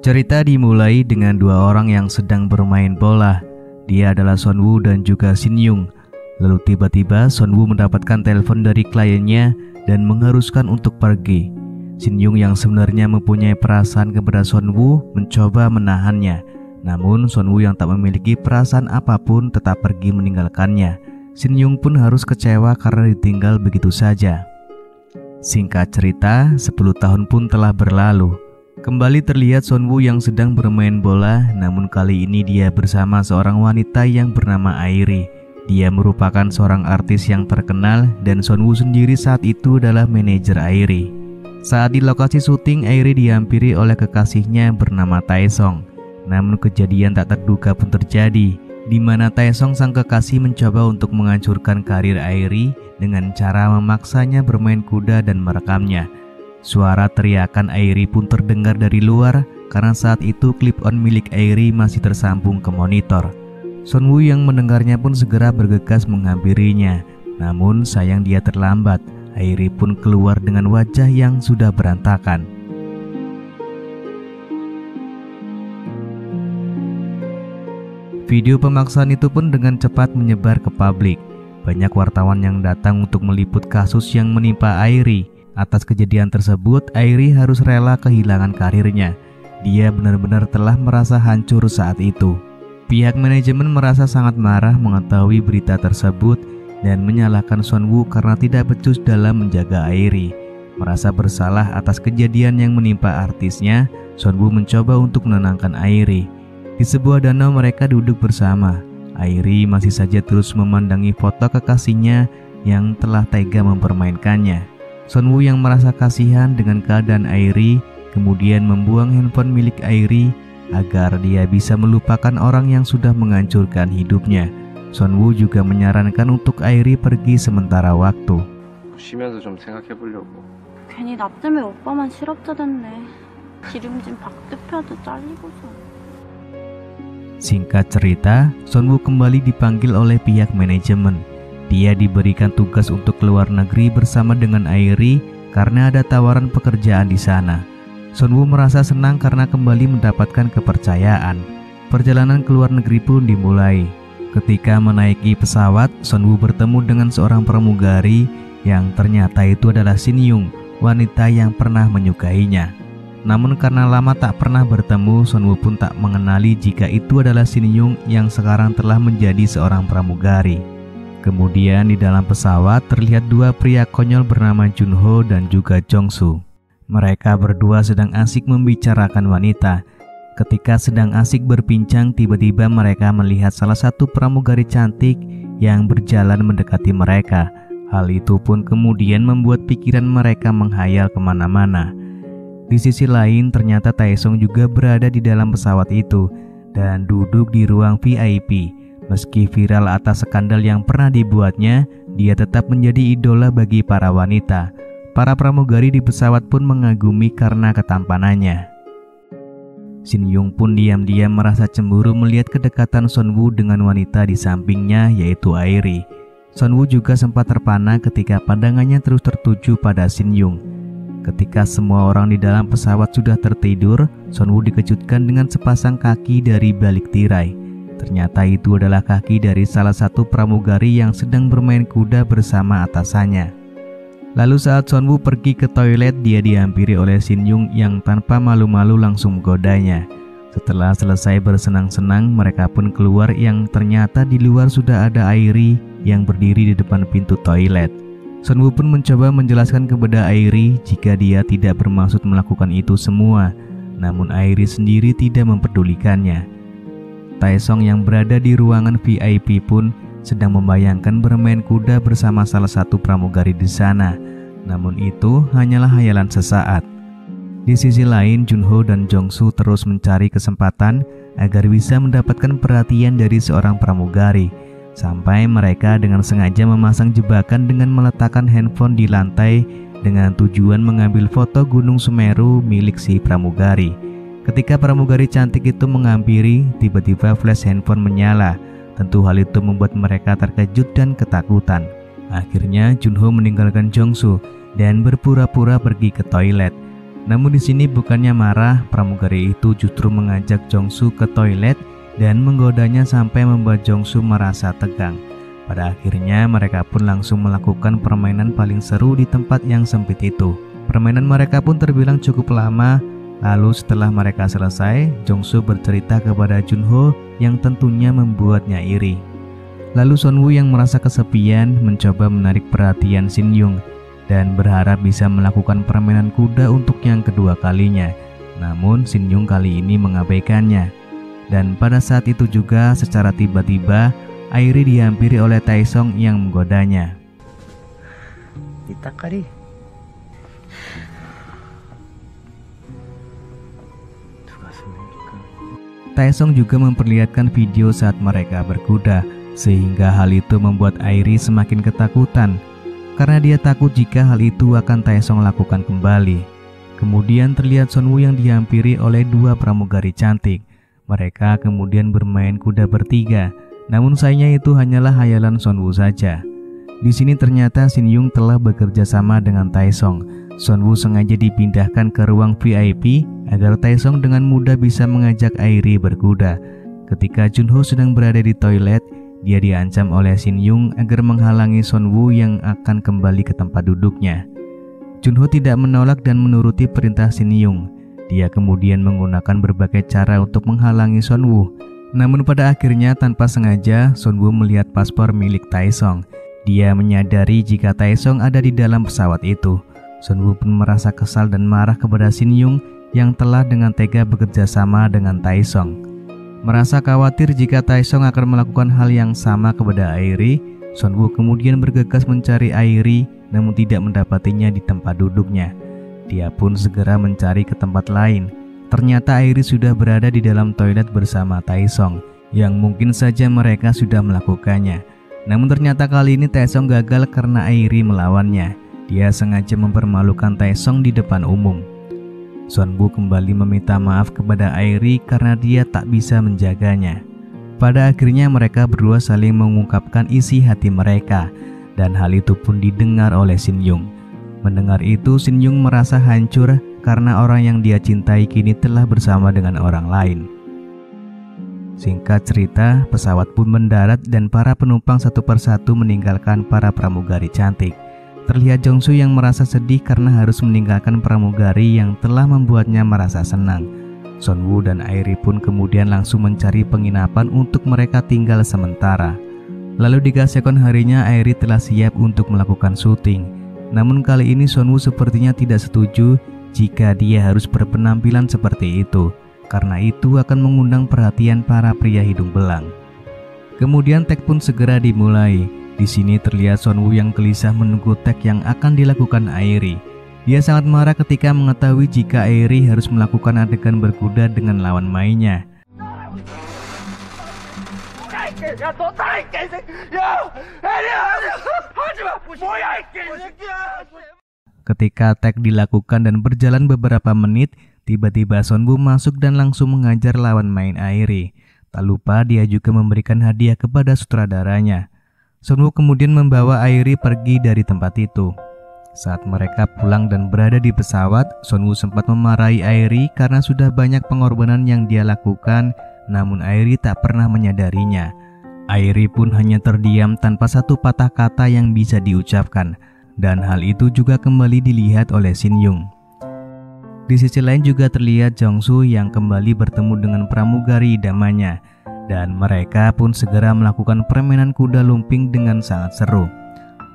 Cerita dimulai dengan dua orang yang sedang bermain bola. Dia adalah Sonwoo dan juga Shin Young. Lalu tiba-tiba Sonwoo mendapatkan telepon dari kliennya dan mengharuskan untuk pergi. Shin Young yang sebenarnya mempunyai perasaan kepada Sonwoo mencoba menahannya. Namun Sonwoo yang tak memiliki perasaan apapun tetap pergi meninggalkannya. Shin Young pun harus kecewa karena ditinggal begitu saja. Singkat cerita, 10 tahun pun telah berlalu. Kembali terlihat Sonwoo yang sedang bermain bola, namun kali ini dia bersama seorang wanita yang bernama Airi. Dia merupakan seorang artis yang terkenal dan Sonwoo sendiri saat itu adalah manajer Airi. Saat di lokasi syuting, Airi dihampiri oleh kekasihnya bernama Taesong. Namun kejadian tak terduga pun terjadi, di mana Taesong sang kekasih mencoba untuk menghancurkan karir Airi dengan cara memaksanya bermain kuda dan merekamnya. Suara teriakan Airi pun terdengar dari luar karena saat itu clip-on milik Airi masih tersambung ke monitor. Sonwoo yang mendengarnya pun segera bergegas menghampirinya. Namun sayang dia terlambat. Airi pun keluar dengan wajah yang sudah berantakan. Video pemaksaan itu pun dengan cepat menyebar ke publik. Banyak wartawan yang datang untuk meliput kasus yang menimpa Airi. Atas kejadian tersebut, Airi harus rela kehilangan karirnya. Dia benar-benar telah merasa hancur saat itu. Pihak manajemen merasa sangat marah mengetahui berita tersebut dan menyalahkan Sonwoo karena tidak becus dalam menjaga Airi. Merasa bersalah atas kejadian yang menimpa artisnya, Sonwoo mencoba untuk menenangkan Airi. Di sebuah danau mereka duduk bersama. Airi masih saja terus memandangi foto kekasihnya yang telah tega mempermainkannya. Sonwoo yang merasa kasihan dengan keadaan Airi kemudian membuang handphone milik Airi agar dia bisa melupakan orang yang sudah menghancurkan hidupnya. Sonwoo juga menyarankan untuk Airi pergi sementara waktu. 쉬면서 좀 생각해보려고. 괜히 나 때문에 오빠만 실업자 됐네. 기름진 박 대표도 잘리고서. Singkat cerita, Sonwoo kembali dipanggil oleh pihak manajemen. Dia diberikan tugas untuk keluar negeri bersama dengan Airi karena ada tawaran pekerjaan di sana. Sonwoo merasa senang karena kembali mendapatkan kepercayaan. Perjalanan ke luar negeri pun dimulai. Ketika menaiki pesawat, Sonwoo bertemu dengan seorang pramugari yang ternyata itu adalah Shin Young, wanita yang pernah menyukainya. Namun karena lama tak pernah bertemu, Sonwoo pun tak mengenali jika itu adalah Shin Young yang sekarang telah menjadi seorang pramugari. Kemudian di dalam pesawat terlihat dua pria konyol bernama Junho dan juga Jongsu. Mereka berdua sedang asik membicarakan wanita. Ketika sedang asik berbincang, tiba-tiba mereka melihat salah satu pramugari cantik yang berjalan mendekati mereka. Hal itu pun kemudian membuat pikiran mereka menghayal kemana-mana. Di sisi lain, ternyata Taesong juga berada di dalam pesawat itu dan duduk di ruang VIP. Meski viral atas skandal yang pernah dibuatnya, dia tetap menjadi idola bagi para wanita. Para pramugari di pesawat pun mengagumi karena ketampanannya. Shin Young pun diam-diam merasa cemburu melihat kedekatan Sonwoo dengan wanita di sampingnya, yaitu Airi. Sonwoo juga sempat terpana ketika pandangannya terus tertuju pada Shin Young. Ketika semua orang di dalam pesawat sudah tertidur, Sonwoo dikejutkan dengan sepasang kaki dari balik tirai. Ternyata itu adalah kaki dari salah satu pramugari yang sedang bermain kuda bersama atasannya. Lalu saat Sonwoo pergi ke toilet, dia dihampiri oleh Shin Young yang tanpa malu-malu langsung menggodanya. Setelah selesai bersenang-senang, mereka pun keluar yang ternyata di luar sudah ada Airi yang berdiri di depan pintu toilet. Sonwoo pun mencoba menjelaskan kepada Airi jika dia tidak bermaksud melakukan itu semua, namun Airi sendiri tidak mempedulikannya. Taesong yang berada di ruangan VIP pun sedang membayangkan bermain kuda bersama salah satu pramugari di sana. Namun itu hanyalah hayalan sesaat. Di sisi lain, Junho dan Jongsu terus mencari kesempatan agar bisa mendapatkan perhatian dari seorang pramugari. Sampai mereka dengan sengaja memasang jebakan dengan meletakkan handphone di lantai dengan tujuan mengambil foto Gunung Semeru milik si pramugari. Ketika pramugari cantik itu menghampiri, tiba-tiba flash handphone menyala. Tentu hal itu membuat mereka terkejut dan ketakutan. Akhirnya Junho meninggalkan Jongsu dan berpura-pura pergi ke toilet. Namun di sini bukannya marah, pramugari itu justru mengajak Jongsu ke toilet dan menggodanya sampai membuat Jongsu merasa tegang. Pada akhirnya mereka pun langsung melakukan permainan paling seru di tempat yang sempit itu. Permainan mereka pun terbilang cukup lama. Lalu setelah mereka selesai, Jongsu bercerita kepada Junho yang tentunya membuatnya iri. Lalu Sonwoo yang merasa kesepian mencoba menarik perhatian Shin Young dan berharap bisa melakukan permainan kuda untuk yang kedua kalinya. Namun Shin Young kali ini mengabaikannya. Dan pada saat itu juga secara tiba-tiba Airi dihampiri oleh Taesong yang menggodanya. Kita kali. Taesong juga memperlihatkan video saat mereka berkuda, sehingga hal itu membuat Airi semakin ketakutan karena dia takut jika hal itu akan Taesong lakukan kembali. Kemudian terlihat Sonwoo yang dihampiri oleh dua pramugari cantik. Mereka kemudian bermain kuda bertiga, namun sayangnya itu hanyalah hayalan Sonwoo saja. Di sini ternyata Shin Young telah bekerja sama dengan Taesong. Sonwoo sengaja dipindahkan ke ruang VIP agar Taesong dengan mudah bisa mengajak Airi berkuda. Ketika Junho sedang berada di toilet, dia diancam oleh Shin Young agar menghalangi Sonwoo yang akan kembali ke tempat duduknya. Junho tidak menolak dan menuruti perintah Shin Young. Dia kemudian menggunakan berbagai cara untuk menghalangi Sonwoo. Namun pada akhirnya tanpa sengaja Sonwoo melihat paspor milik Taesong. Dia menyadari jika Taesong ada di dalam pesawat itu. Sonwoo pun merasa kesal dan marah kepada Shin Young yang telah dengan tega bekerja sama dengan Taesong. Merasa khawatir jika Taesong akan melakukan hal yang sama kepada Airi, Sonwoo kemudian bergegas mencari Airi namun tidak mendapatinya di tempat duduknya. Dia pun segera mencari ke tempat lain. Ternyata Airi sudah berada di dalam toilet bersama Taesong, yang mungkin saja mereka sudah melakukannya. Namun ternyata kali ini Taesong gagal karena Airi melawannya. Dia sengaja mempermalukan Taesong di depan umum. Sonwoo kembali meminta maaf kepada Airi karena dia tak bisa menjaganya. Pada akhirnya mereka berdua saling mengungkapkan isi hati mereka, dan hal itu pun didengar oleh Shin Young. Mendengar itu, Shin Young merasa hancur karena orang yang dia cintai kini telah bersama dengan orang lain. Singkat cerita, pesawat pun mendarat dan para penumpang satu persatu meninggalkan para pramugari cantik. Terlihat Jongsu yang merasa sedih karena harus meninggalkan pramugari yang telah membuatnya merasa senang. Sonwoo dan Airi pun kemudian langsung mencari penginapan untuk mereka tinggal sementara. Lalu di keesokan harinya Airi telah siap untuk melakukan syuting. Namun kali ini Sonwoo sepertinya tidak setuju jika dia harus berpenampilan seperti itu, karena itu akan mengundang perhatian para pria hidung belang. Kemudian tag pun segera dimulai. Di sini terlihat Sonwoo yang gelisah menunggu tag yang akan dilakukan Airi. Dia sangat marah ketika mengetahui jika Airi harus melakukan adegan berkuda dengan lawan mainnya. Ketika tag dilakukan dan berjalan beberapa menit, tiba-tiba Sonwoo masuk dan langsung mengajar lawan main Airi. Tak lupa dia juga memberikan hadiah kepada sutradaranya. Sonwoo kemudian membawa Airi pergi dari tempat itu. Saat mereka pulang dan berada di pesawat, Sonwoo sempat memarahi Airi karena sudah banyak pengorbanan yang dia lakukan, namun Airi tak pernah menyadarinya. Airi pun hanya terdiam tanpa satu patah kata yang bisa diucapkan, dan hal itu juga kembali dilihat oleh Shin Young. Di sisi lain juga terlihat Jongsu yang kembali bertemu dengan pramugari idamannya. Dan mereka pun segera melakukan permainan kuda lumping dengan sangat seru.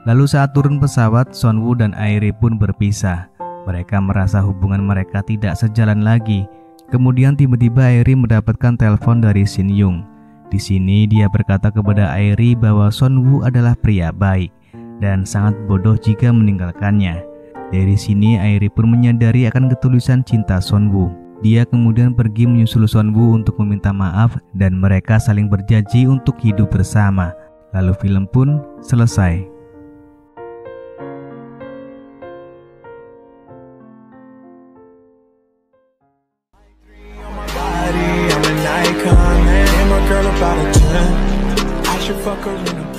Lalu saat turun pesawat, Sonwoo dan Airi pun berpisah. Mereka merasa hubungan mereka tidak sejalan lagi. Kemudian tiba-tiba Airi mendapatkan telepon dari Shin Young. Di sini dia berkata kepada Airi bahwa Sonwoo adalah pria baik dan sangat bodoh jika meninggalkannya. Dari sini Airi pun menyadari akan ketulusan cinta Sonwoo. Dia kemudian pergi menyusul Sonwoo untuk meminta maaf dan mereka saling berjanji untuk hidup bersama. Lalu film pun selesai. Fuck her in a